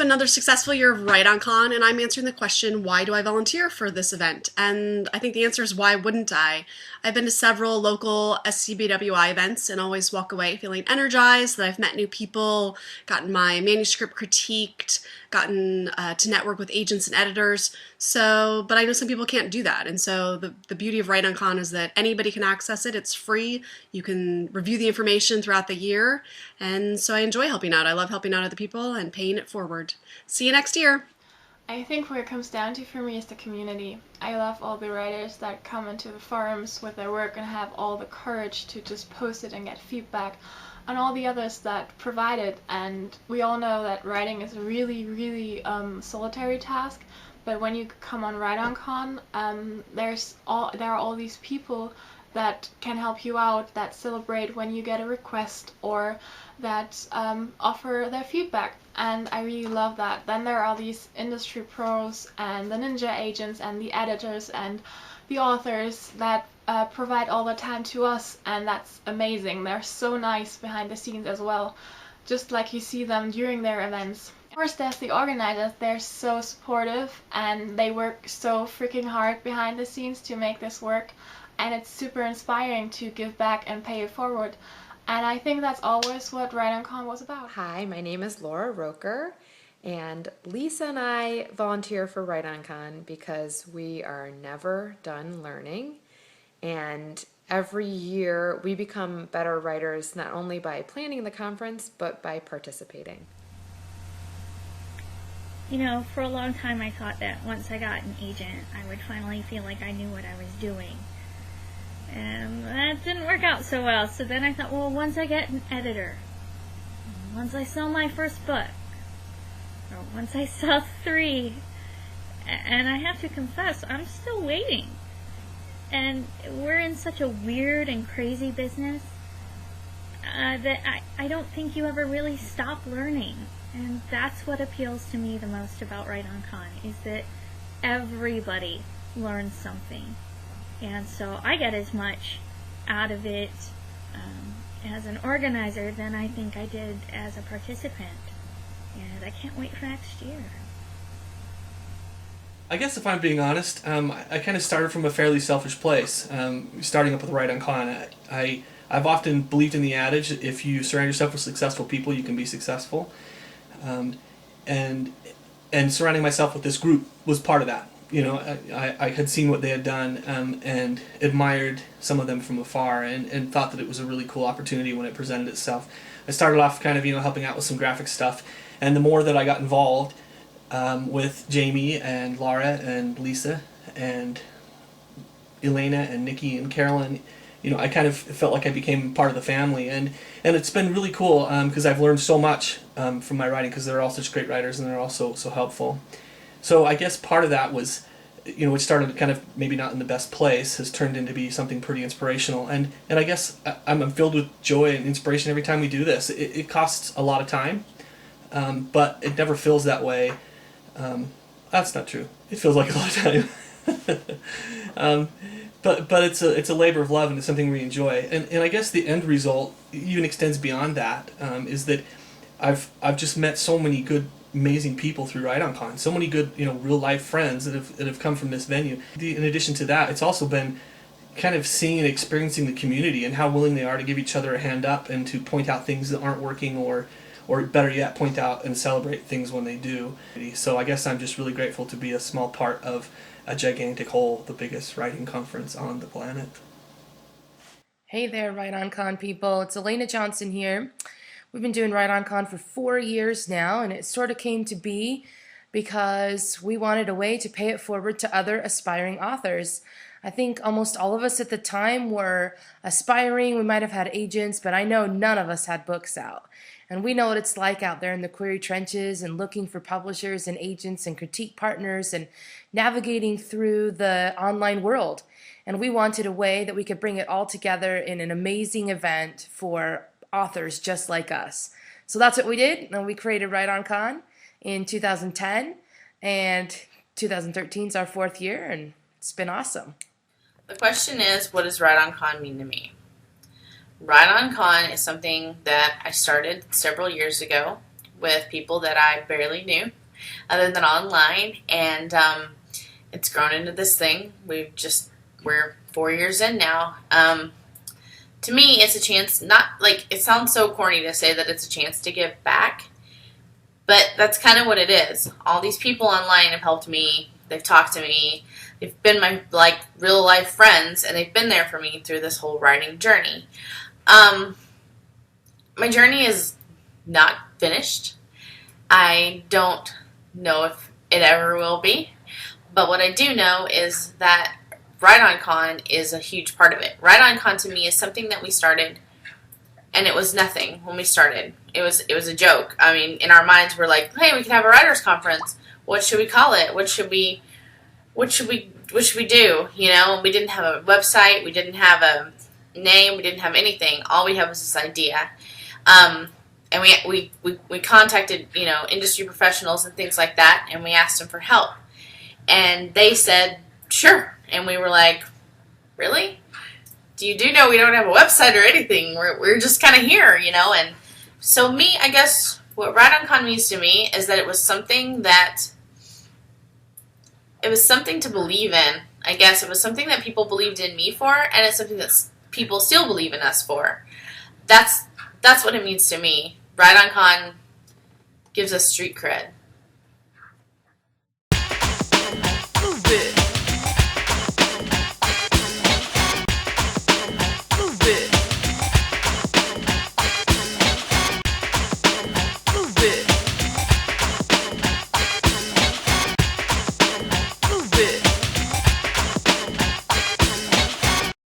been another successful year of WriteOnCon, and I'm answering the question, why do I volunteer for this event? And I think the answer is, why wouldn't I? I've been to several local SCBWI events and always walk away feeling energized that I've met new people, gotten my manuscript critiqued, gotten to network with agents and editors. But I know some people can't do that. And so the beauty of WriteOnCon is that anybody can access it. It's free. You can review the information throughout the year. And so I enjoy helping out. I love helping out other people and paying it forward. See you next year. I think where it comes down to for me is the community. I love all the writers that come into the forums with their work and have all the courage to just post it and get feedback, and all the others that provide it. And we all know that writing is a really, really solitary task, but when you come on WriteOnCon, there are all these people that can help you out, that celebrate when you get a request, or that offer their feedback, and I really love that. Then there are these industry pros and the ninja agents and the editors and the authors that provide all the time to us, and that's amazing. They're so nice behind the scenes as well, just like you see them during their events. Of course, there's the organizers. They're so supportive and they work so freaking hard behind the scenes to make this work, and it's super inspiring to give back and pay it forward. And I think that's always what WriteOnCon was about. Hi, my name is Laura Roker, and Lisa and I volunteer for WriteOnCon because we are never done learning, and every year we become better writers not only by planning the conference but by participating. You know, for a long time I thought that once I got an agent, I would finally feel like I knew what I was doing. And that didn't work out so well. So then I thought, well, once I get an editor, once I sell my first book, or once I sell 3, and I have to confess, I'm still waiting. And we're in such a weird and crazy business that I don't think you ever really stop learning. And that's what appeals to me the most about WriteOnCon, is that everybody learns something. And so I get as much out of it as an organizer than I think I did as a participant. And I can't wait for next year. I guess if I'm being honest, I kind of started from a fairly selfish place. Starting up with WriteOnCon, I've often believed in the adage, if you surround yourself with successful people, you can be successful. And surrounding myself with this group was part of that. You know, I had seen what they had done and admired some of them from afar, and thought that it was a really cool opportunity when it presented itself. I started off kind of, helping out with some graphic stuff, and the more that I got involved with Jamie and Laura and Lisa and Elena and Nikki and Carolyn, I kind of felt like I became part of the family, and it's been really cool because I've learned so much from my writing, because they're all such great writers and they're all so helpful. So I guess part of that was, it started kind of maybe not in the best place, has turned into be something pretty inspirational. And I guess I'm filled with joy and inspiration every time we do this. It costs a lot of time, but it never feels that way. That's not true. It feels like a lot of time. But it's a labor of love, and it's something we enjoy. And I guess the end result even extends beyond that, is that I've just met so many good, amazing people through WriteOnCon, so many good, real life friends that have come from this venue. In addition to that, it's also been kind of seeing and experiencing the community and how willing they are to give each other a hand up and to point out things that aren't working, or better yet, point out and celebrate things when they do. So I guess I'm just really grateful to be a small part of a gigantic whole, the biggest writing conference on the planet. Hey there, WriteOnCon people. It's Elena Johnson here. We've been doing WriteOnCon for 4 years now, and it sort of came to be because we wanted a way to pay it forward to other aspiring authors. I think almost all of us at the time were aspiring. We might have had agents, but I know none of us had books out. And we know what it's like out there in the query trenches and looking for publishers and agents and critique partners and navigating through the online world. And we wanted a way that we could bring it all together in an amazing event for authors just like us. So that's what we did, and we created WriteOnCon in 2010, and 2013 is our 4th year, and it's been awesome. The question is, what does WriteOnCon mean to me? WriteOnCon is something that I started several years ago with people that I barely knew other than online, and it's grown into this thing. We're 4 years in now. To me, it's a chance, not like, it sounds so corny to say that it's a chance to give back, but that's kind of what it is. All these people online have helped me. They've talked to me. They've been my real life friends, and they've been there for me through this whole writing journey. My journey is not finished. I don't know if it ever will be, but what I do know is that WriteOnCon is a huge part of it. WriteOnCon to me is something that we started, and it was nothing when we started. It was a joke. I mean, in our minds, we're like, hey, we could have a writers' conference. What should we call it? What should we do? You know, we didn't have a website. We didn't have a name. We didn't have anything. All we had was this idea. And we contacted, you know, industry professionals and things like that, and we asked them for help. And they said, sure. And we were like, really? You do know we don't have a website or anything. We're just kind of here, you know. And so me, I guess what WriteOnCon means to me is that it was something to believe in. I guess it was something that people believed in me for, and it's something that people still believe in us for. That's what it means to me. WriteOnCon gives us street cred.